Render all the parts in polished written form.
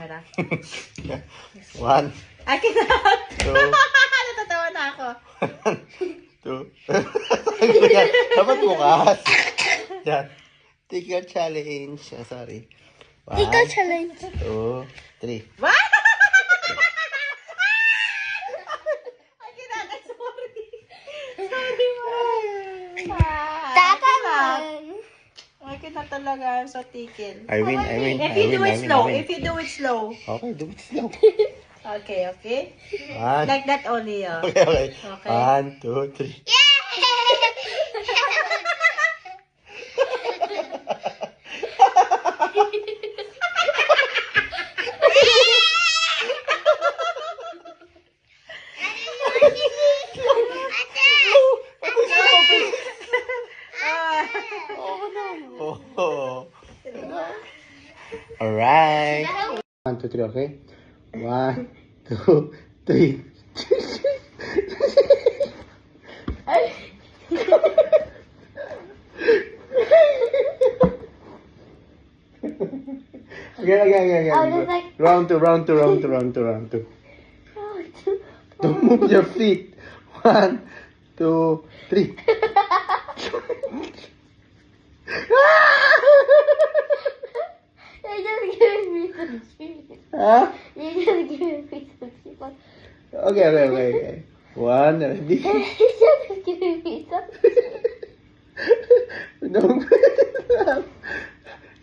camera. 1, I cannot. 2, Natatawa na ako. 2. Yan. Dapat bukas. Yan. Ticker challenge. Sorry. 1, Ticker challenge. 2, 3. What? I cannot. I'm sorry. Sorry, Mom. I cannot talaga. I'm so tickled. I win. If you do it slow. If you do it slow. Okay, do it slow. Okay, okay. 1. Like that only, oh. Okay. Okay. 1, 2, 3. Oh. Alright. 1, 2, 3, okay? 1, 2, 3. Again. Round two. Don't move your feet. 1, 2, 3. You just giving me some feet. Huh? You just giving me some feet. Okay. 1, ready? You just giving me some Don't.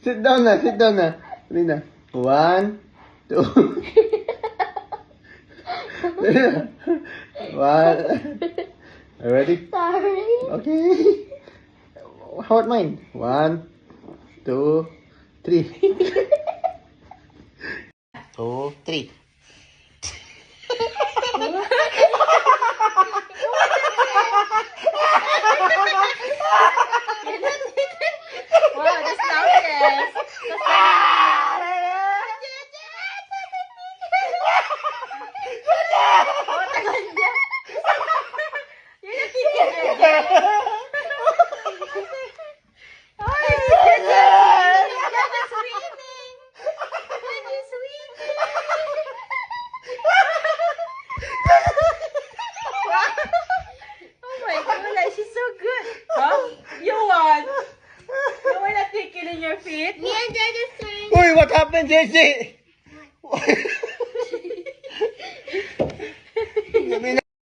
Sit down na. Rina. 1, 2. 1. Ready? sorry. Okay. How about mine? 1, 2, 3. 2, 3. Wow, that's loudest. She's so good. Huh? You won. You were not tickling your feet. Me and Dad is throwing. Uy, what happened, JJ?